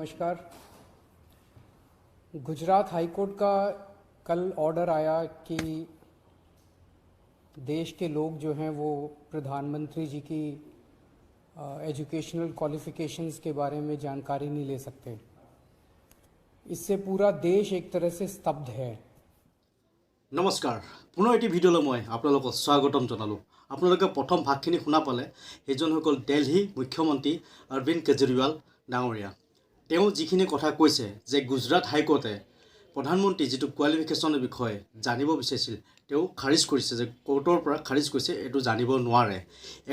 नमस्कार। गुजरात हाईकोर्ट का कल ऑर्डर आया कि देश के लोग जो हैं वो प्रधानमंत्री जी की एजुकेशनल क्वालिफ़िकेशंस के बारे में जानकारी नहीं ले सकते। इससे पूरा देश एक तरह से स्तब्ध है। नमस्कार, पुनः एटी भिडिओ मैं आपलोक स्वागतम जनालो। आपलोके प्रथम भागखिनि शुना पाले সেইজন হল দিল্লী মুখ্যমন্ত্ৰী অৰবিন্দ কেজৰিৱাল ডাঙৰীয়া। তেওঁ যিখিনি কথা কৈছে যে গুজৰাট হাইকোৰ্টে প্ৰধানমন্ত্ৰী যেটো কোৱালিফিকেশ্যনৰ বিষয়ে জানিব বিচাৰিছিল তেওঁ খাৰিজ কৰিছে যে কোৰ্টৰ পৰা খাৰিজ কৰিছে এটো জানিব নোৱাৰে।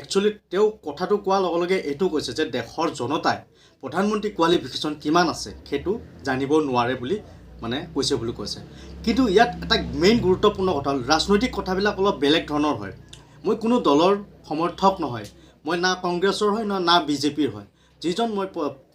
একচুয়ালি তেওঁ কথাটো কোৱাৰ লগে লগে এটো কৈছে যে দেশৰ জনতাই প্ৰধানমন্ত্ৰী কোৱালিফিকেশ্যন কিমান আছে সেইটো জানিব নোৱাৰে বুলি মানে কৈছে বুলি কৈছে। কিন্তু ইয়াত এটা মেইন গুৰুত্বপূৰ্ণ কথা ৰাজনৈতিক কথাবিলাক অলপ বেলেগ ধৰণৰ হয়। মই কোনো দলৰ সমৰ্থক নহয়, মই না কংগ্ৰেছৰ হয় না বিজেপিৰ হয়। যিজন মই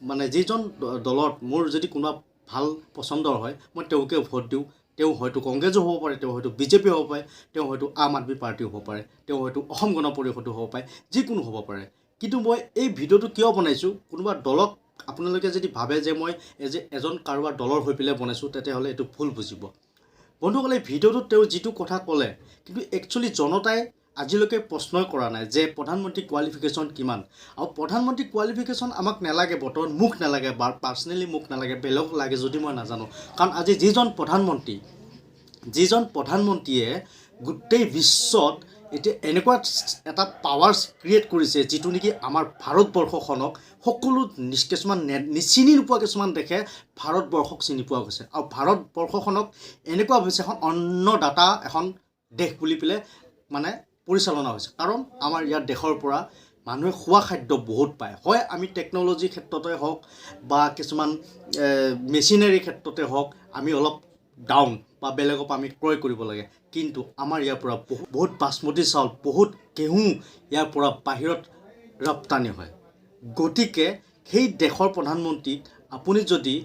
মানে যিজন দলত মোৰ যদি কোনো ভাল পছন্দৰ হয় মই তেওঁকে ভোট দিওঁ। তেওঁ হয়তো কংগ্ৰেছো হ'ব পাৰে, তেওঁ হয়তো বিজেপি হ'ব পাৰে, তেওঁ হয়তো আম আদমি পাৰ্টি হ'ব পাৰে, তেওঁ হয়তো অসম গণ পৰিষদো হ'ব পাৰে, যিকোনো হ'ব পাৰে। কিন্তু মই এই ভিডিঅ'টো কিয় বনাইছোঁ, কোনোবা দলক আপোনালোকে যদি ভাবে যে মই এজন কাৰোবাৰ দলৰ হৈ পেলাই বনাইছোঁ তেতিয়াহ'লে এইটো ভুল বুজিব। বন্ধুসকল, এই ভিডিঅ'টোত তেওঁ যিটো কথা ক'লে কিন্তু একচুৱেলি জনতাই আজিলৈকে প্ৰশ্নই কৰা নাই যে প্ৰধানমন্ত্ৰী কোৱালিফিকেশ্যন কিমান। আৰু প্ৰধানমন্ত্ৰী কোৱালিফিকেশ্যন আমাক নালাগে, বৰ্তমান মোক নালাগে বা পাৰ্চনেলি মোক নালাগে, বেলেগ লাগে যদি মই নাজানো। কাৰণ আজি যিজন প্ৰধানমন্ত্ৰীয়ে গোটেই বিশ্বত এতিয়া এনেকুৱা এটা পাৱাৰ্ছ ক্ৰিয়েট কৰিছে যিটো নেকি আমাৰ ভাৰতবৰ্ষখনক সকলো কিছুমান চিনি নোপোৱা কিছুমান দেশে ভাৰতবৰ্ষক চিনি পোৱা গৈছে। আৰু ভাৰতবৰ্ষখনক এনেকুৱা হৈছে এখন অন্নদাতা এখন দেশ বুলি পেলাই মানে পৰিচালনা হৈছে। কাৰণ আমাৰ ইয়াৰ দেশৰ পৰা মানুহে খোৱা খাদ্য বহুত পায়। হয় আমি টেকন'লজি ক্ষেত্ৰতে হওক বা কিছুমান মেচিনাৰী ক্ষেত্ৰতে হওক আমি অলপ ডাউন বা বেলেগৰ পৰা আমি ক্ৰয় কৰিব লাগে। কিন্তু আমাৰ ইয়াৰ পৰা বহুত বাসমতি চাউল, বহুত ঘেঁহু ইয়াৰ পৰা বাহিৰত ৰপ্তানি হয়। গতিকে সেই দেশৰ প্ৰধানমন্ত্ৰীক আপুনি যদি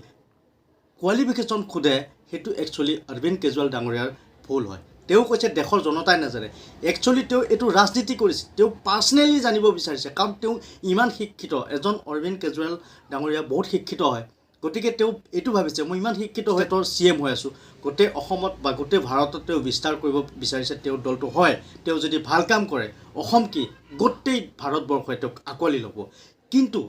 কোৱালিফিকেশ্যন সোধে সেইটো একচুৱেলি অৰবিন্দ কেজৰিৱাল ডাঙৰীয়াৰ ভুল হয়। তেওঁ কৈছে দেশৰ জনতাই নাজানে। একচুৱেলি তেওঁ এইটো ৰাজনীতি কৰিছে, তেওঁ পাৰ্চনেলি জানিব বিচাৰিছে। কাৰণ তেওঁ ইমান শিক্ষিত, এজন অৰবিন্দ কেজৰিৱাল ডাঙৰীয়া বহুত শিক্ষিত হয়। গতিকে তেওঁ এইটো ভাবিছে মই ইমান শিক্ষিত হৈ তেওঁৰ CM হৈ আছোঁ, গোটেই অসমত বা গোটেই ভাৰতত তেওঁ বিস্তাৰ কৰিব বিচাৰিছে তেওঁৰ দলটো। হয় তেওঁ যদি ভাল কাম কৰে অসম কি গোটেই ভাৰতবৰ্ষই তেওঁক আঁকোৱালি ল'ব। কিন্তু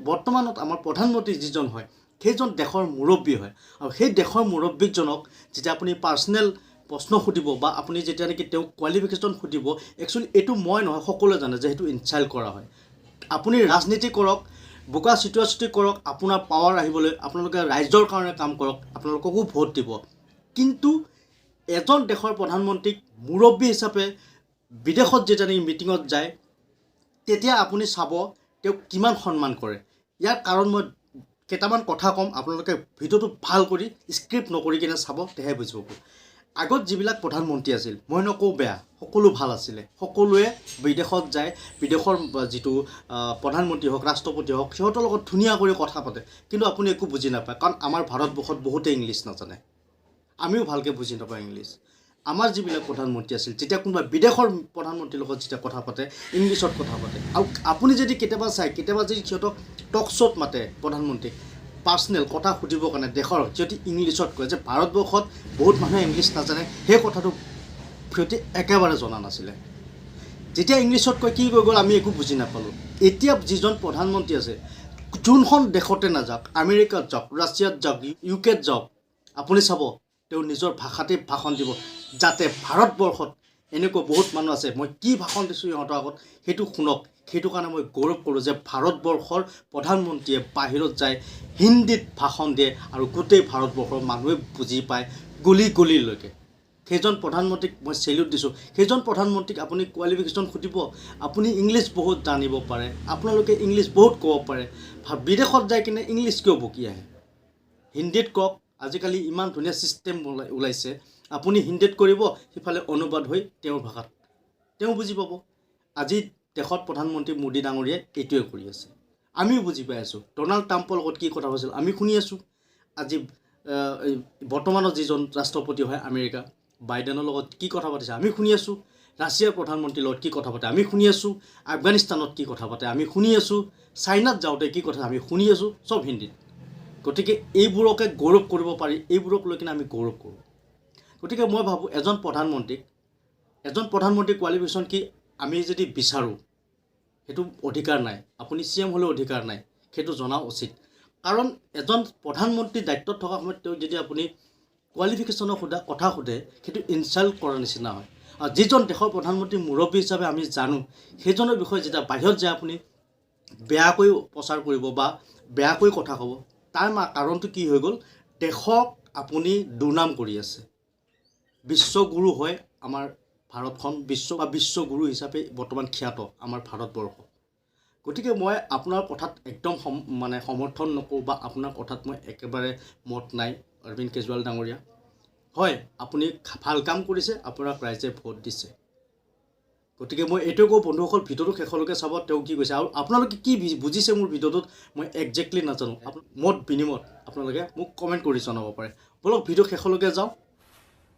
বৰ্তমানত আমাৰ প্ৰধানমন্ত্ৰী যিজন হয় সেইজন দেশৰ মুৰব্বী হয়। আৰু সেই দেশৰ মুৰব্বীজনক যেতিয়া আপুনি পাৰ্চনেল প্ৰশ্ন সুধিব বা আপুনি যেতিয়া নেকি তেওঁক কোৱালিফিকেশ্যন সুধিব, একচুৱেলি এইটো মই নহয় সকলোৱে জানে যে সেইটো ইনচাল্ট কৰা হয়। আপুনি ৰাজনীতি কৰক, বোকা চিটুৱাচিটি কৰক, আপোনাৰ পাৱাৰ আহিবলৈ আপোনালোকে ৰাইজৰ কাৰণে কাম কৰক, আপোনালোককো ভোট দিব। কিন্তু এজন দেশৰ প্ৰধানমন্ত্ৰীক মুৰব্বী হিচাপে বিদেশত যেতিয়া নেকি মিটিঙত যায় তেতিয়া আপুনি চাব তেওঁক কিমান সন্মান কৰে। ইয়াৰ কাৰণ মই কেইটামান কথা ক'ম, আপোনালোকে ভিডিঅ'টো ভাল কৰি স্ক্ৰিপ্ট নকৰি কিনে চাব, তেহে বুজিব। আগত যিবিলাক প্ৰধানমন্ত্ৰী আছিল মই নকওঁ বেয়া, সকলো ভাল আছিলে। সকলোৱে বিদেশত যায়, বিদেশৰ যিটো প্ৰধানমন্ত্ৰী হওক ৰাষ্ট্ৰপতি হওক সিহঁতৰ লগত ধুনীয়া কৰি কথা পাতে। কিন্তু আপুনি একো বুজি নাপায়, কাৰণ আমাৰ ভাৰতবৰ্ষত বহুতে ইংলিছ নাজানে, আমিও ভালকৈ বুজি নাপাওঁ ইংলিছ। আমাৰ যিবিলাক প্ৰধানমন্ত্ৰী আছিল যেতিয়া কোনোবা বিদেশৰ প্ৰধানমন্ত্ৰীৰ লগত যেতিয়া কথা পাতে ইংলিছত কথা পাতে। আৰু আপুনি যদি কেতিয়াবা চাই, কেতিয়াবা যদি সিহঁতক টক শ্ব'ত মাতে প্ৰধানমন্ত্ৰীক পাৰ্চনেল কথা সুধিবৰ কাৰণে দেশৰ, সিহঁতি ইংলিছত কয় যে ভাৰতবৰ্ষত বহুত মানুহে ইংলিছ নাজানে। সেই কথাটো সিহঁতি একেবাৰে জনা নাছিলে। যেতিয়া ইংলিছত কয় কি কৈ গ'ল আমি একো বুজি নাপালোঁ। এতিয়া যিজন প্ৰধানমন্ত্ৰী আছে যোনখন দেশতে নাযাওক, আমেৰিকাত যাওক, ৰাছিয়াত যাওক, UKত যাওক, আপুনি চাব তেওঁ নিজৰ ভাষাতে ভাষণ দিব, যাতে ভাৰতবৰ্ষত এনেকুৱা বহুত মানুহ আছে মই কি ভাষণ দিছোঁ সিহঁতৰ আগত সেইটো শুনক। সেইটো কাৰণে মই গৌৰৱ কৰোঁ যে ভাৰতবৰ্ষৰ প্ৰধানমন্ত্ৰীয়ে বাহিৰত যায় হিন্দীত ভাষণ দিয়ে আৰু গোটেই ভাৰতবৰ্ষৰ মানুহে বুজি পায় গলিলৈকে। সেইজন প্ৰধানমন্ত্ৰীক মই চেলিউট দিছোঁ। সেইজন প্ৰধানমন্ত্ৰীক আপুনি কোৱালিফিকেশ্যন সুধিব, আপুনি ইংলিছ বহুত জানিব পাৰে, আপোনালোকে ইংলিছ বহুত ক'ব পাৰে। বিদেশত যাই কিনে ইংলিছ কিয় বকি আহে, হিন্দীত কওক। আজিকালি ইমান ধুনীয়া ছিষ্টেম ওলাইছে, আপুনি হিন্দীত কৰিব, সিফালে অনুবাদ হৈ তেওঁৰ ভাষাত তেওঁ বুজি পাব। আজি দেশত প্ৰধানমন্ত্ৰী মোদী ডাঙৰীয়াই এইটোৱে কৰি আছে, আমিও বুজি পাই আছোঁ। ডনাল্ড ট্ৰাম্পৰ লগত কি কথা হৈছিল আমি শুনি আছোঁ। আজি বৰ্তমানৰ যিজন ৰাষ্ট্ৰপতি হয় আমেৰিকা বাইডেনৰ লগত কি কথা পাতিছে আমি শুনি আছোঁ। ৰাছিয়াৰ প্ৰধানমন্ত্ৰীৰ লগত কি কথা পাতে আমি শুনি আছোঁ, আফগানিস্তানত কি কথা পাতে আমি শুনি আছোঁ, চাইনাত যাওঁতে কি কথা আমি শুনি আছোঁ, চব হিন্দীত। গতিকে এইবোৰকে গৌৰৱ কৰিব পাৰি, এইবোৰক লৈ কিনে আমি গৌৰৱ কৰোঁ। গতিকে মই ভাবোঁ এজন প্ৰধানমন্ত্ৰী কোৱালিফিকেশ্যন কি আমি যদি বিচাৰোঁ সেইটো অধিকাৰ নাই, আপুনি CM হ'লেও অধিকাৰ নাই, সেইটো জনা উচিত। কাৰণ এজন প্ৰধানমন্ত্ৰী দায়িত্বত থকা সময়ত তেওঁ যদি আপুনি কোৱালিফিকেশ্যনৰ কথা সোধে সেইটো ইনচাল্ট কৰাৰ নিচিনা হয়। আৰু যিজন দেশৰ প্ৰধানমন্ত্ৰী মুৰব্বী হিচাপে আমি জানো সেইজনৰ বিষয়ে যেতিয়া বাহিৰত যায় আপুনি বেয়াকৈ প্ৰচাৰ কৰিব বা বেয়াকৈ কথা ক'ব, তাৰ কাৰণটো কি হৈ গ'ল, দেশক আপুনি দুৰ্নাম কৰি আছে। বিশ্বগুৰু হয় আমাৰ ভাৰতখন, বিশ্বগুৰু হিচাপে বৰ্তমান খ্যাত আমাৰ ভাৰতবৰ্ষ। গতিকে মই আপোনাৰ কথাত একদম সমৰ্থন নকৰোঁ বা আপোনাৰ কথাত মই একেবাৰে মত নাই অৰবিন্দ কেজৰিৱাল ডাঙৰীয়া। হয়, আপুনি ভাল কাম কৰিছে, আপোনাক ৰাইজে ভোট দিছে। গতিকে মই এইটোৱে কওঁ বন্ধুসকল ভিডিঅ'টো শেষলৈকে চাব, তেওঁ কি কৈছে আৰু আপোনালোকে কি বুজিছে মোৰ ভিডিঅ'টোত মই একজেক্টলি নাজানো। মত বিনিময়ত আপোনালোকে মোক কমেণ্ট কৰি জনাব পাৰে। বলক ভিডিঅ' শেষলৈকে যাওঁ।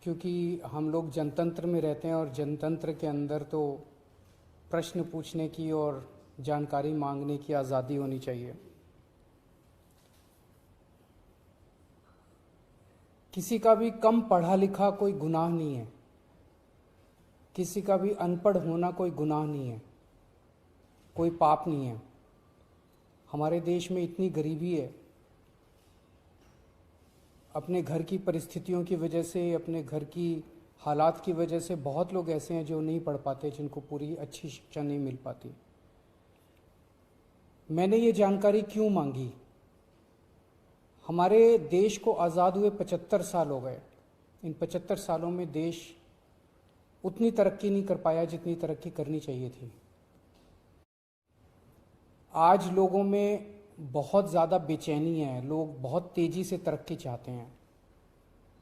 क्योंकि हम लोग जनतंत्र में रहते हैं और जनतंत्र के अंदर तो प्रश्न पूछने की और जानकारी मांगने की आज़ादी होनी चाहिए। किसी का भी कम पढ़ा लिखा कोई गुनाह नहीं है, किसी का भी अनपढ़ होना कोई गुनाह नहीं है, कोई पाप नहीं है। हमारे देश में इतनी गरीबी है, अपने घर की परिस्थितियों की वजह से, अपने घर की हालात की वजह से बहुत लोग ऐसे हैं जो नहीं पढ़ पाते, जिनको पूरी अच्छी शिक्षा नहीं मिल पाती। मैंने ये जानकारी क्यों मांगी? हमारे देश को आज़ाद हुए 75 साल हो गए। इन 75 सालों में देश उतनी तरक्की नहीं कर पाया जितनी तरक्की करनी चाहिए थी। आज लोगों में बहुत ज़्यादा बेचैनी है, लोग बहुत तेज़ी से तरक्की चाहते हैं।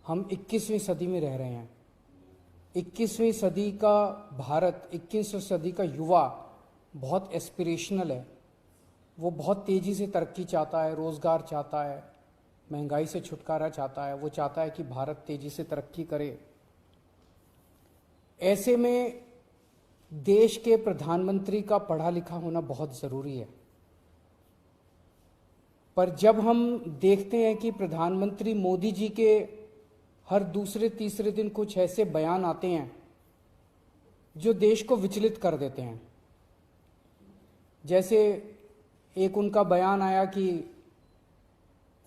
हम 21वीं सदी में रह रहे हैं। 21वीं सदी का भारत, 21वीं सदी का युवा बहुत एस्पिरेशनल है। वो बहुत तेज़ी से तरक्की चाहता है, रोज़गार चाहता है, महंगाई से छुटकारा चाहता है। वो चाहता है कि भारत तेज़ी से तरक्की करे। ऐसे में देश के प्रधानमंत्री का पढ़ा लिखा होना बहुत ज़रूरी है। पर जब हम देखते हैं कि प्रधानमंत्री मोदी जी के हर दूसरे तीसरे दिन कुछ ऐसे बयान आते हैं जो देश को विचलित कर देते हैं। जैसे एक उनका बयान आया कि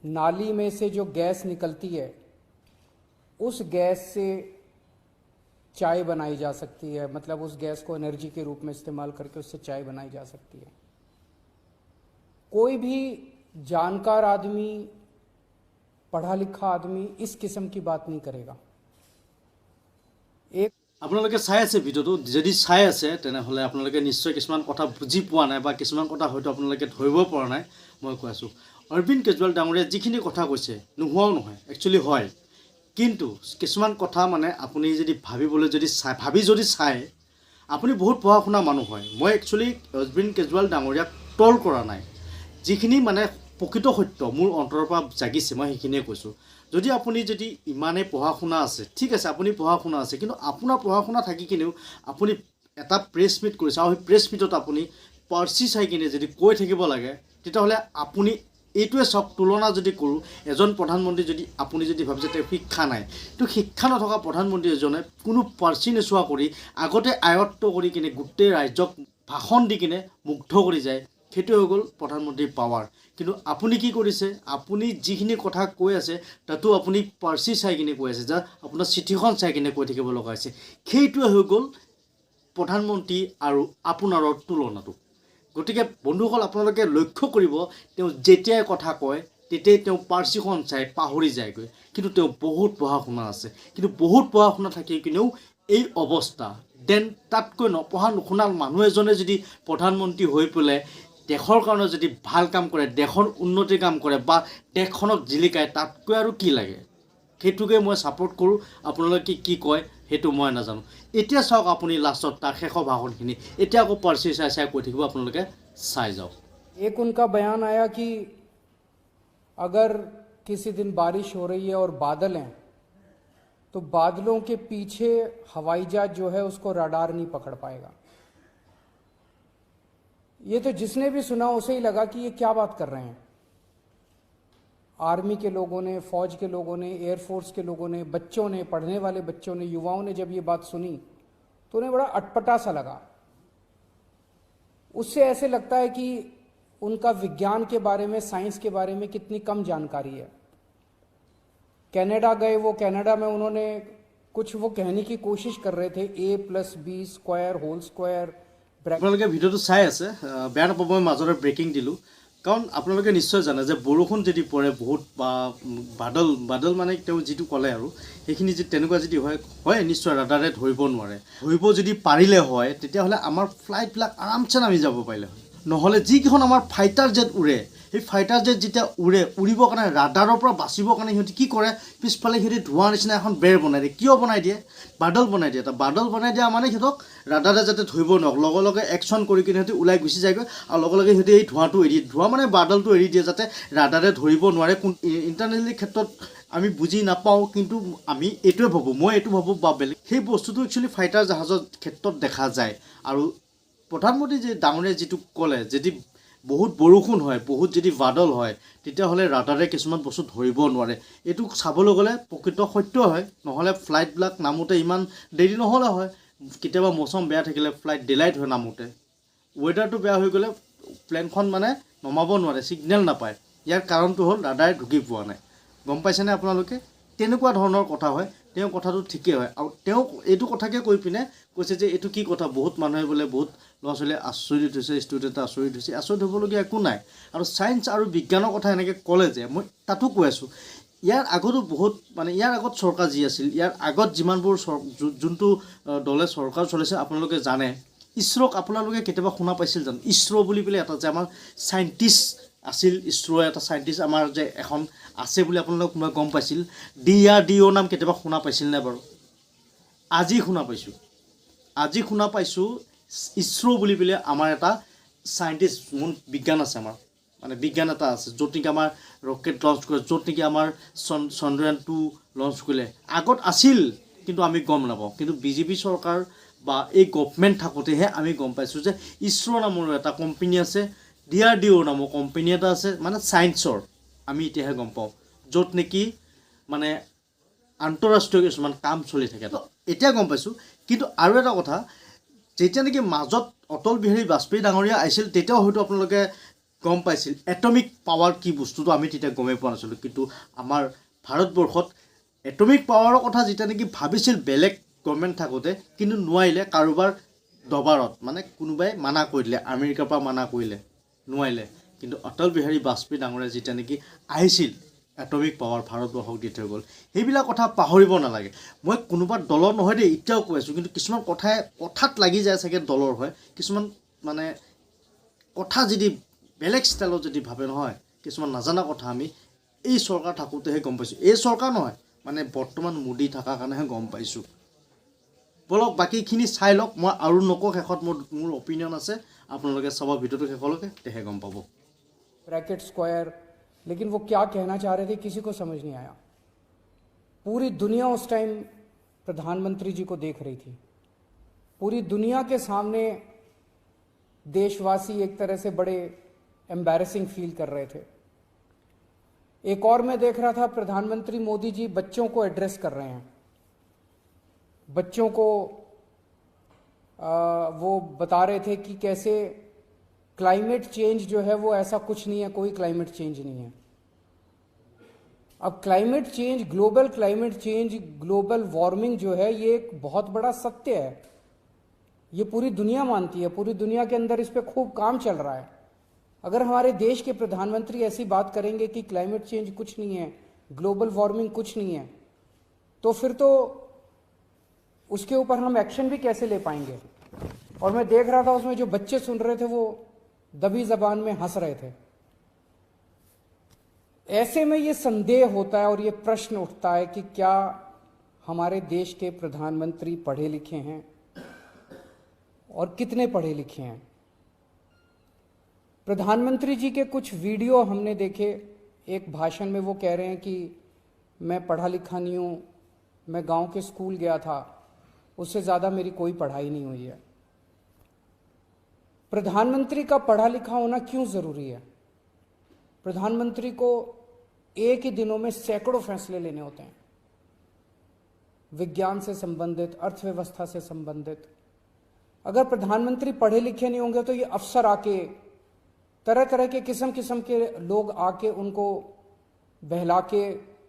नाली में से जो गैस निकलती है उस गैस से चाय बनाई जा सकती है, मतलब उस गैस को एनर्जी के रूप में इस्तेमाल करके उससे चाय बनाई जा सकती है। कोई भी जानकार आदमी, पढ़ा लिखा आदमी इस किस्म की बात नहीं करेगा। एक আপোনালোকে চাই আছে ভিডিঅ'টো, যদি চাই আছে তেনেহ'লে আপোনালোকে নিশ্চয় কিছুমান কথা বুজি পোৱা নাই বা কিছুমান কথা হয়তো আপোনালোকে ধৰিব পৰা নাই। মই কৈ আছোঁ অৰবিন্দ কেজৰিৱাল ডাঙৰীয়াই যিখিনি কথা কৈছে নোহোৱাও নহয়, একচুৱেলি হয়। কিন্তু কিছুমান কথা আপুনি যদি ভাবি যদি চায় আপুনি বহুত পঢ়া শুনা মানুহ হয়। মই একচুৱেলি অৰবিন্দ কেজৰিৱাল ডাঙৰীয়াক ট্ৰল কৰা নাই, যিখিনি প্ৰকৃত সত্য মোৰ অন্তৰৰ পৰা জাগিছে মই সেইখিনিয়ে কৈছোঁ। যদি আপুনি ইমানেই পঢ়া শুনা আছে, ঠিক আছে আপুনি পঢ়া শুনা আছে, কিন্তু আপোনাৰ পঢ়া শুনা থাকি কিনেও আপুনি এটা প্ৰেছ মিট কৰিছে আৰু সেই প্ৰেছ মিটত আপুনি পাৰ্চি চাই কিনে যদি কৈ থাকিব লাগে, তেতিয়াহ'লে আপুনি এইটোৱে চাওক, তুলনা যদি কৰোঁ এজন প্ৰধানমন্ত্ৰী আপুনি ভাবিছে তেওঁ শিক্ষা নাই, তো শিক্ষা নথকা প্ৰধানমন্ত্ৰী এজনে কোনো পাৰ্চি নোচোৱা কৰি আগতে আয়ত্ব কৰি কিনে গোটেই ৰাজ্যক ভাষণ দি কিনে মুগ্ধ কৰি যায়, সেইটো হৈ গ'ল প্ৰধানমন্ত্ৰীৰ পাৱাৰ। কিন্তু আপুনি কি কৰিছে, আপুনি যিখিনি কথা কৈ আছে তাতো আপুনি পাৰ্চি চাই কিনে কৈ আছে, আপোনাৰ চিঠিখন চাই কিনে কৈ থাকিব লগা হৈছে। সেইটোৱে হৈ গ'ল প্ৰধানমন্ত্ৰী আৰু আপোনাৰৰ তুলনাটো। গতিকে বন্ধুসকল আপোনালোকে লক্ষ্য কৰিব, তেওঁ যেতিয়াই কথা কয় তেতিয়াই তেওঁ পাৰ্চিখন চাই পাহৰি যায়গৈ। কিন্তু তেওঁ বহুত পঢ়া শুনা আছে, কিন্তু বহুত পঢ়া শুনা থাকি কিনেও এই অৱস্থা। দেন তাতকৈ নপঢ়া নুশুনা মানুহ এজনে যদি প্ৰধানমন্ত্ৰী হৈ পেলাই দেশৰ কাৰণে যদি ভাল কাম কৰে, দেশৰ উন্নতিৰ কাম কৰে বা দেশখনক জিলিকায়, তাতকৈ আৰু কি লাগে। সেইটোকে মই ছাপোৰ্ট কৰোঁ। আপোনালোকে কি কয় সেইটো মই নাজানো। এতিয়া চাওক আপুনি লাষ্টত তাৰ শেষৰ ভাষণখিনি এতিয়া আকৌ পাৰ্চি চাই চাই কৈ থাকিব, আপোনালোকে চাই যাওক। एक उनका बयान आया कि अगर किसी दिन बारिश हो रही है और बादल हैं तो बादलों के पीछे हवाई जहाज जो है उसको रडार नहीं पकड़ पाएगा। ये तो जिसने भी सुना उसे ही लगा कि ये क्या बात कर रहे हैं। आर्मी के लोगों ने, फौज के लोगों ने, एयरफोर्स के लोगों ने, बच्चों ने, पढ़ने वाले बच्चों ने, युवाओं ने जब ये बात सुनी तो उन्हें बड़ा अटपटा सा लगा। उससे ऐसे लगता है कि उनका विज्ञान के बारे में, साइंस के बारे में कितनी कम जानकारी है। कनाडा गए, वो कनाडा में उन्होंने कुछ वो कहने की कोशिश कर रहे थे, a+b² আপোনালোকে ভিডিঅ'টো চাই আছে, বেয়া নাপাব মই মাজতে ব্ৰেকিং দিলোঁ, কাৰণ আপোনালোকে নিশ্চয় জানে যে বৰষুণ যদি পৰে বহুত বা বাদল মানে তেওঁ যিটো ক'লে আৰু সেইখিনি যদি তেনেকুৱা যদি হয় নিশ্চয় ৰাডাৰে ধৰিব নোৱাৰে। ধৰিব যদি পাৰিলে হয় তেতিয়াহ'লে আমাৰ ফ্লাইটবিলাক আৰামছে নামি যাব পাৰিলে হয়। নহ'লে যিকেইখন আমাৰ ফাইটাৰ জেট উৰে, সেই ফাইটাৰ জেট যেতিয়া উৰিবৰ কাৰণে ৰাডাৰৰ পৰা বাচিবৰ কাৰণে সিহঁতি কি কৰে, পিছফালে সিহঁতি ধোঁৱাৰ নিচিনা এখন বেৰ বনাই দিয়ে। কিয় বনাই দিয়ে? বাদল বনাই দিয়ে। বাদল বনাই দিয়া মানে সিহঁতক ৰাডাৰে যাতে ধৰিব নোৱাৰক, লগে লগে একশ্যন কৰি কিনে সিহঁতি ওলাই গুচি যায়গৈ, আৰু লগে লগে সিহঁতি এই ধোঁৱাটো এৰি দিয়ে। ধোঁৱা মানে বাদলটো এৰি দিয়ে যাতে ৰাডাৰে ধৰিব নোৱাৰে। ইণ্টাৰনেলি ক্ষেত্ৰত আমি বুজি নাপাওঁ, কিন্তু আমি এইটোৱে ভাবোঁ, মই এইটো ভাবোঁ বা বেলেগ, সেই বস্তুটো একচুৱেলি ফাইটাৰ জাহাজৰ ক্ষেত্ৰত দেখা যায়। আৰু প্ৰধানমন্ত্ৰী যে ডাঙৰীয়াই যিটো ক'লে, যদি বহুত বৰষুণ হয়, বহুত যদি বাদল হয়, তেতিয়াহ'লে ৰাডাৰে কিছুমান বস্তু ধৰিব নোৱাৰে। এইটো চাবলৈ গ'লে প্ৰকৃত সত্য হয়। নহ'লে ফ্লাইটবিলাক নামোতে ইমান দেৰি নহ'লে হয়। কেতিয়াবা মৌচম বেয়া থাকিলে ফ্লাইট ডিলাইট হয় নামোতে। ৱেডাৰটো বেয়া হৈ গ'লে প্লেনখন মানে নমাব নোৱাৰে, ছিগনেল নাপায়। ইয়াৰ কাৰণটো হ'ল ৰাডাৰে ঢুকি পোৱা নাই। গম পাইছেনে আপোনালোকে? তেনেকুৱা ধৰণৰ কথা হয়। তেওঁ কথাটো ঠিকেই হয়, আৰু তেওঁ এইটো কথাকে কৈ পিনে কৈছে যে এইটো কি কথা, বহুত মানুহে বোলে, বহুত ল'ৰা ছোৱালীয়ে আচৰিত হৈছে, ষ্টুডেণ্টে আচৰিত হৈছে। আচৰিত হ'বলগীয়া একো নাই। আৰু ছায়েন্স আৰু বিজ্ঞানৰ কথা এনেকৈ ক'লে যে মই তাতো কৈ আছোঁ, ইয়াৰ আগতো বহুত মানে ইয়াৰ আগত চৰকাৰ যি আছিল, ইয়াৰ আগত যিমানবোৰ যোনটো দলে চৰকাৰ চলিছে আপোনালোকে জানে। ইছৰ'ক আপোনালোকে কেতিয়াবা শুনা পাইছিল জানো? ইছৰ' বুলি পেলাই এটা যে আমাৰ চাইণ্টিষ্ট আছিল, ইছৰ' এটা চাইণ্টিষ্ট আমাৰ যে এখন আছে বুলি আপোনালোকে কোনোবাই গম পাইছিল? DRDO নাম কেতিয়াবা শুনা পাইছিল নে বাৰু? আজি শুনা পাইছোঁ ইছৰ' বুলি পেলাই আমাৰ এটা চাইণ্টিষ্ট বিজ্ঞান আছে, আমাৰ মানে বিজ্ঞান এটা আছে, য'ত নেকি আমাৰ ৰকেট লঞ্চ কৰে, য'ত নেকি আমাৰ চন্দ্ৰয়ান-2 লঞ্চ কৰিলে। আগত আছিল কিন্তু আমি গম নাপাওঁ। কিন্তু BJP চৰকাৰ বা এই গভমেণ্ট থাকোঁতেহে আমি গম পাইছোঁ যে ইছৰ' নামৰ এটা কোম্পানী আছে, DRDO নামৰ কোম্পানী এটা আছে, মানে ছায়েন্সৰ। আমি এতিয়াহে গম পাওঁ, য'ত নেকি মানে আন্তঃৰাষ্ট্ৰীয় কিছুমান কাম চলি থাকে। এতিয়া গম পাইছোঁ। কিন্তু আৰু এটা কথা, যেতিয়া নেকি মাজত অটল বিহাৰী বাজপেয়ী ডাঙৰীয়া আহিছিল, তেতিয়াও হয়তো আপোনালোকে গম পাইছিল এটমিক পাৱাৰ কি বস্তুটো আমি তেতিয়া গমেই পোৱা নাছিলোঁ। কিন্তু আমাৰ ভাৰতবৰ্ষত এটমিক পাৱাৰৰ কথা যেতিয়া নেকি ভাবিছিল বেলেগ গভৰ্ণমেণ্ট থাকোঁতে, কিন্তু নোৱাৰিলে। কাৰোবাৰ দবাৰত মানে কোনোবাই মানা কৰি দিলে, আমেৰিকাৰ পৰা মানা কৰিলে, নোৱাৰিলে। কিন্তু অটল বিহাৰী বাজপেয়ী ডাঙৰীয়া যেতিয়া নেকি আহিছিল, এটমিক পাৱাৰ ভাৰতবৰ্ষক দি থৈ গ'ল। সেইবিলাক কথা পাহৰিব নালাগে। মই কোনোবা দলৰ নহয় দেই, এতিয়াও কৈ আছোঁ, কিন্তু কিছুমান কথাত লাগি যায় চাগে দলৰ হয়। কিছুমান মানে কথা যদি বেলেগ ষ্টাইলত যদি ভাবে নহয়, কিছুমান নাজানা কথা আমি এই চৰকাৰ থাকোঁতেহে গম পাইছোঁ। এই চৰকাৰ নহয়, মানে বৰ্তমান মোদী থকাৰ কাৰণেহে গম পাইছোঁ। বলক বাকীখিনি চাই লওক, মই আৰু নকওঁ। শেষত মোৰ অপিনিয়ন আছে, আপোনালোকে চাব ভিডিঅ'টো শেষলৈকে, তেহে গম পাব। ब्रैकेट लेकिन वो क्या कहना चाह रहे थे किसी को समझ नहीं आया। पूरी दुनिया उस टाइम प्रधानमंत्री जी को देख रही थी। पूरी दुनिया के सामने देशवासी एक तरह से बड़े एम्बैरेसिंग फील कर रहे थे। एक और मैं देख रहा था, प्रधानमंत्री मोदी जी बच्चों को एड्रेस कर रहे हैं। बच्चों को वो बता रहे थे कि कैसे क्लाइमेट चेंज जो है वो ऐसा कुछ नहीं है, कोई क्लाइमेट चेंज नहीं है। अब climate change, global climate change, global warming जो है ये एक बहुत बड़ा सत्य है। ये पूरी दुनिया मानती है, पूरी दुनिया के अंदर इस पे खूब काम चल रहा है। अगर हमारे देश के प्रधानमंत्री ऐसी बात करेंगे कि क्लाइमेट चेंज कुछ नहीं है, ग्लोबल वार्मिंग कुछ नहीं है, तो फिर तो उसके ऊपर हम एक्शन भी कैसे ले पाएंगे। और मैं देख रहा था उसमें जो बच्चे सुन रहे थे वो दबी जबान में हंस रहे थे। ऐसे में ये संदेह होता है और ये प्रश्न उठता है कि क्या हमारे देश के प्रधानमंत्री पढ़े लिखे हैं और कितने पढ़े लिखे हैं। प्रधानमंत्री जी के कुछ वीडियो हमने देखे। एक भाषण में वो कह रहे हैं कि मैं पढ़ा लिखा नहीं हूँ, मैं गांव के स्कूल गया था, उससे ज़्यादा मेरी कोई पढ़ाई नहीं हुई है। प्रधानमंत्री का पढ़ा लिखा होना क्यों ज़रूरी है? प्रधानमंत्री को एक ही दिनों में सैकड़ों फैसले लेने होते हैं, विज्ञान से संबंधित, अर्थव्यवस्था से संबंधित। अगर प्रधानमंत्री पढ़े लिखे नहीं होंगे तो ये अफसर आके, तरह तरह के किस्म किस्म के लोग आके उनको बहला के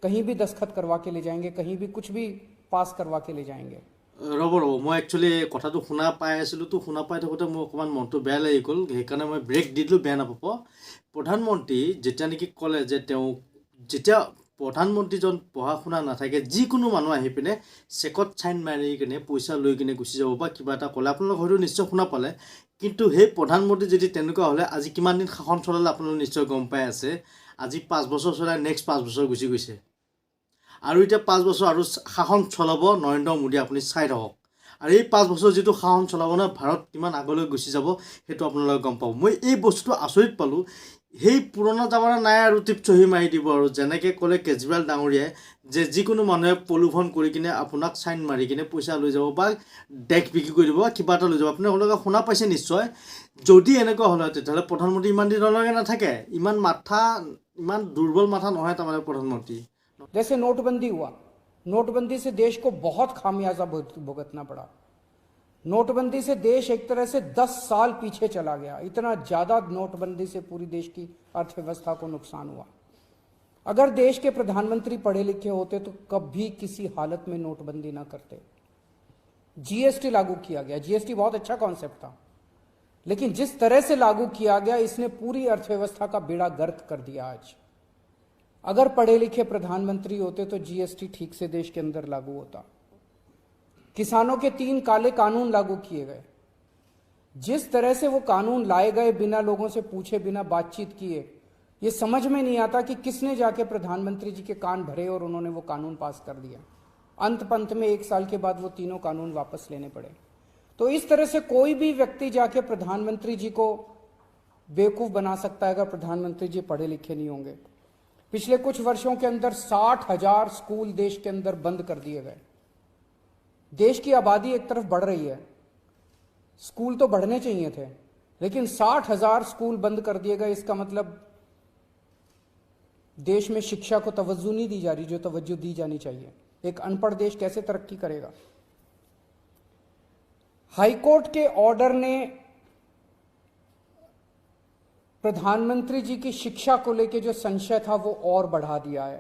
कहीं भी दस्तखत करवा के ले जाएंगे, कहीं भी कुछ भी पास करवा के ले जाएंगे। ৰ'ব মই একচুৱেলি কথাটো শুনা পাই আছিলোঁ, তো শুনা পাই থাকোঁতে মোৰ অকণমান মনটো বেয়া লাগি গ'ল, সেইকাৰণে মই ব্ৰেক দি দিলোঁ, বেয়া নাপাব। প্ৰধানমন্ত্ৰী যেতিয়া নেকি ক'লে যে তেওঁ যেতিয়া প্ৰধানমন্ত্ৰীজন পঢ়া শুনা নাথাকে, যিকোনো মানুহ আহি পিনে চেকত চাইন মাৰি কিনে পইচা লৈ কিনে গুচি যাব বা কিবা এটা ক'লে, আপোনালোক হয়তো নিশ্চয় শুনা পালে। কিন্তু সেই প্ৰধানমন্ত্ৰী যদি তেনেকুৱা হ'লে আজি কিমান দিন শাসন চলালে আপোনালোক নিশ্চয় গম পাই আছে। আজি 5 বছৰ চলাই নেক্সট 5 বছৰ গুচি গৈছে, আৰু এতিয়া 5 বছৰ আৰু শাসন চলাব নৰেন্দ্ৰ মোদী, আপুনি চাই থাকক। আৰু এই 5 বছৰ যিটো শাসন চলাব ন, ভাৰত কিমান আগলৈ গুচি যাব সেইটো আপোনালোকে গম পাব। মই এই বস্তুটো আচৰিত পালোঁ। সেই পুৰণা জামানা নাই আৰু টিপ চহী মাৰি দিব, আৰু যেনেকৈ ক'লে কেজৰিৱাল ডাঙৰীয়াই যে যিকোনো মানুহে প্ৰলোভন কৰি কিনে আপোনাক চাইন মাৰি কিনে পইচা লৈ যাব বা ডেক বিক্ৰী কৰি দিব বা কিবা এটা লৈ যাব। আপোনালোকে শুনা পাইছে নিশ্চয়। যদি এনেকুৱা হ'ল হয় তেতিয়াহ'লে প্ৰধানমন্ত্ৰী ইমান দিনলৈকে নাথাকে। ইমান দুৰ্বল মাথা নহয় তাৰমানে প্ৰধানমন্ত্ৰী। जैसे नोटबंदी हुआ, नोटबंदी से देश को बहुत खामियाजा भुगतना पड़ा। नोटबंदी से देश एक तरह से 10 साल पीछे चला गया। इतना ज्यादा नोटबंदी से पूरी देश की अर्थव्यवस्था को नुकसान हुआ। अगर देश के प्रधानमंत्री पढ़े लिखे होते तो कभी किसी हालत में नोटबंदी ना करते। जीएसटी लागू किया गया, जीएसटी बहुत अच्छा कॉन्सेप्ट था, लेकिन जिस तरह से लागू किया गया इसने पूरी अर्थव्यवस्था का बेड़ा गर्क कर दिया। आज अगर पढ़े लिखे प्रधानमंत्री होते तो जीएसटी ठीक से देश के अंदर लागू होता। किसानों के 3 काले कानून लागू किए गए। जिस तरह से वो कानून लाए गए बिना लोगों से पूछे, बिना बातचीत किए, ये समझ में नहीं आता कि किसने जाके प्रधानमंत्री जी के कान भरे और उन्होंने वो कानून पास कर दिया। अंत पंत में 1 साल के बाद वो तीनों कानून वापस लेने पड़े। तो इस तरह से कोई भी व्यक्ति जाके प्रधानमंत्री जी को बेवकूफ बना सकता है अगर प्रधानमंत्री जी पढ़े लिखे नहीं होंगे। पिछले कुछ वर्षों के अंदर 60,000 स्कूल देश के अंदर बंद कर दिए गए। देश की आबादी एक तरफ बढ़ रही है, स्कूल तो बढ़ने चाहिए थे, लेकिन 60,000 स्कूल बंद कर दिए गए। इसका मतलब देश में शिक्षा को तवज्जो नहीं दी जा रही जो तवज्जो दी जानी चाहिए। एक अनपढ़ देश कैसे तरक्की करेगा? हाईकोर्ट के ऑर्डर ने प्रधानमंत्री जी की शिक्षा को लेकर जो संशय था वो और बढ़ा दिया है।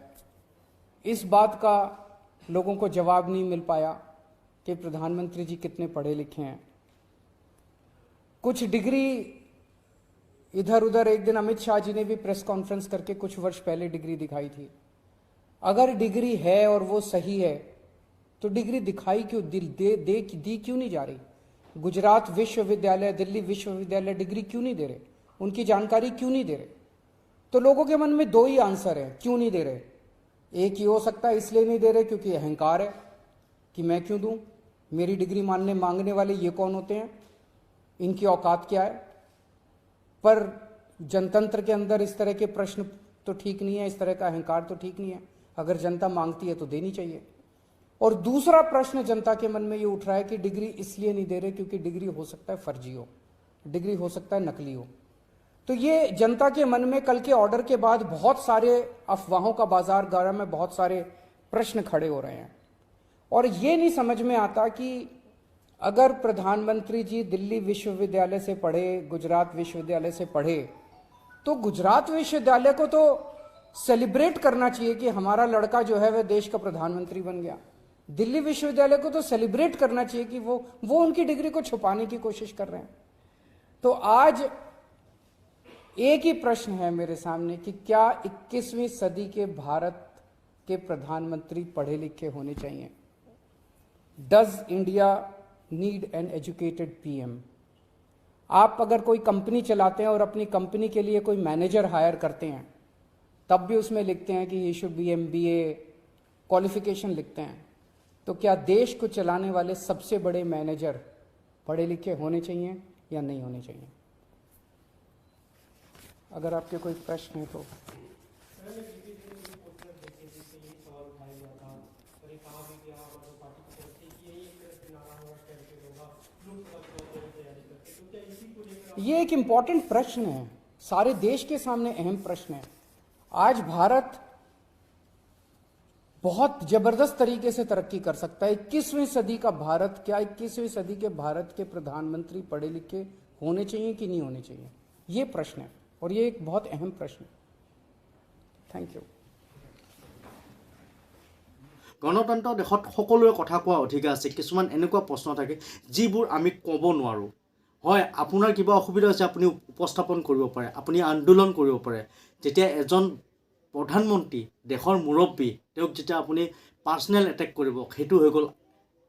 इस बात का लोगों को जवाब नहीं मिल पाया कि प्रधानमंत्री जी कितने पढ़े लिखे हैं। कुछ डिग्री इधर उधर, एक दिन अमित शाह जी ने भी प्रेस कॉन्फ्रेंस करके कुछ वर्ष पहले डिग्री दिखाई थी। अगर डिग्री है और वो सही है तो डिग्री दिखाई क्यों, दी क्यों नहीं जा रही? गुजरात विश्वविद्यालय, दिल्ली विश्वविद्यालय डिग्री क्यों नहीं दे रहे? उनकी जानकारी क्यों नहीं दे रहे? तो लोगों के मन में 2 ही आंसर है क्यों नहीं दे रहे। एक ही हो सकता है इसलिए नहीं दे रहे क्योंकि अहंकार है कि मैं क्यों दूं, मेरी डिग्री मांगने वाले ये कौन होते हैं, इनकी औकात क्या है। पर जनतंत्र के अंदर इस तरह के प्रश्न तो ठीक नहीं है, इस तरह का अहंकार तो ठीक नहीं है। अगर जनता मांगती है तो देनी चाहिए। और दूसरा प्रश्न जनता के मन में ये उठ रहा है कि डिग्री इसलिए नहीं दे रहे क्योंकि डिग्री हो सकता है फर्जी हो, डिग्री हो सकता है नकली हो। तो ये जनता के मन में कल के ऑर्डर के बाद बहुत सारे अफवाहों का बाजार गर्म है, बहुत सारे प्रश्न खड़े हो रहे हैं। और ये नहीं समझ में आता कि अगर प्रधानमंत्री जी दिल्ली विश्वविद्यालय से पढ़े, गुजरात विश्वविद्यालय से पढ़े, तो गुजरात विश्वविद्यालय को तो सेलिब्रेट करना चाहिए कि हमारा लड़का जो है वह देश का प्रधानमंत्री बन गया। दिल्ली विश्वविद्यालय को तो सेलिब्रेट करना चाहिए कि वो उनकी डिग्री को छुपाने की कोशिश कर रहे हैं। तो आज एक ही प्रश्न है मेरे सामने कि क्या 21वीं सदी के भारत के प्रधानमंत्री पढ़े लिखे होने चाहिए? Does India need an educated PM? आप अगर कोई कंपनी चलाते हैं और अपनी कंपनी के लिए कोई मैनेजर हायर करते हैं, तब भी उसमें लिखते हैं कि he should be MBA qualification लिखते हैं। तो क्या देश को चलाने वाले सबसे बड़े मैनेजर पढ़े लिखे होने चाहिए या नहीं होने चाहिए? अगर आपके कोई प्रश्न है तो। मैंने किसी दिन रिपोर्ट में देखे थे, ये सवाल उठाया गया था और ये कहा भी कि आप ये एक इम्पॉर्टेंट प्रश्न है, सारे देश के सामने अहम प्रश्न है। आज भारत बहुत जबरदस्त तरीके से तरक्की कर सकता है। 21वीं सदी का भारत, क्या 21वीं सदी के भारत के प्रधानमंत्री पढ़े लिखे होने चाहिए कि नहीं होने चाहिए, ये प्रश्न है, और ये एक बहुत अहम प्रश्न है। Thank you. গণতন্ত্ৰ দেশত সকলোৱে কথা কোৱা অধিকাৰ আছে। কিছুমান এনেকুৱা প্ৰশ্ন থাকে যিবোৰ আমি ক'ব নোৱাৰোঁ। হয়, আপোনাৰ কিবা অসুবিধা হৈছে আপুনি উপস্থাপন কৰিব পাৰে, আপুনি আন্দোলন কৰিব পাৰে। যেতিয়া এজন প্ৰধানমন্ত্ৰী, দেশৰ মুৰব্বী, তেওঁক যেতিয়া আপুনি পাৰ্চনেল এটেক কৰিব, সেইটো হৈ গ'ল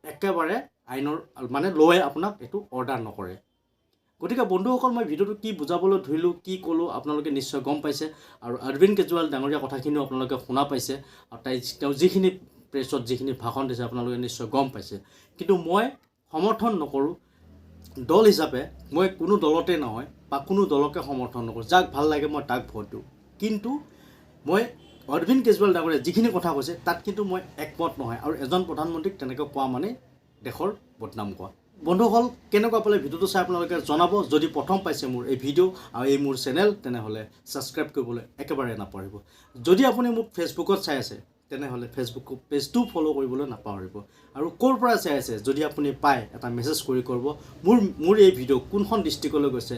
একেবাৰে আইনৰ মানে লয়ে আপোনাক এইটো অৰ্ডাৰ নকৰে। গতিকে বন্ধুসকল, মই ভিডিঅ'টো কি বুজাবলৈ ধৰিলোঁ, কি ক'লোঁ আপোনালোকে নিশ্চয় গম পাইছে। আৰু অৰবিন্দ কেজৰিৱাল ডাঙৰীয়া কথাখিনিও আপোনালোকে শুনা পাইছে, আৰু তেওঁ যিখিনি প্ৰেছত যিখিনি ভাষণ দিছে আপোনালোকে নিশ্চয় গম পাইছে। কিন্তু মই সমৰ্থন নকৰোঁ দল হিচাপে, মই কোনো দলতে নহয় বা কোনো দলকে সমৰ্থন নকৰোঁ। যাক ভাল লাগে মই তাক ভোট দিওঁ। কিন্তু মই অৰবিন্দ কেজৰিৱাল ডাঙৰীয়াই যিখিনি কথা কৈছে তাত কিন্তু মই একমত নহয়, আৰু এজন প্ৰধানমন্ত্ৰীক তেনেকৈ কোৱা মানে দেশৰ বদনাম কোৱা। বন্ধুসকল, কেনেকুৱা পালে ভিডিঅ'টো চাই আপোনালোকে জনাব। যদি প্ৰথম পাইছে মোৰ এই ভিডিঅ' আৰু এই মোৰ চেনেল, তেনেহ'লে ছাবস্ক্ৰাইব কৰিবলৈ একেবাৰে নাপাহৰিব। যদি আপুনি মোক ফেচবুকত চাই আছে, তেনেহ'লে ফেচবুক পেজটো ফ'ল' কৰিবলৈ নাপাহৰিব। আৰু ক'ৰ পৰা চাই আছে যদি আপুনি পায়, এটা মেছেজ কৰি কৰিব। মোৰ এই ভিডিঅ' কোনখন ডিষ্ট্ৰিক্টলৈ গৈছে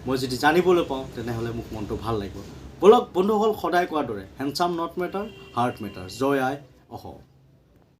মই যদি জানিবলৈ পাওঁ, তেনেহ'লে মোক মনটো ভাল লাগিব। বলক বন্ধুসকল, সদায় কোৱাৰ দৰে handsome not matter, heart matter. জয় আই অসম।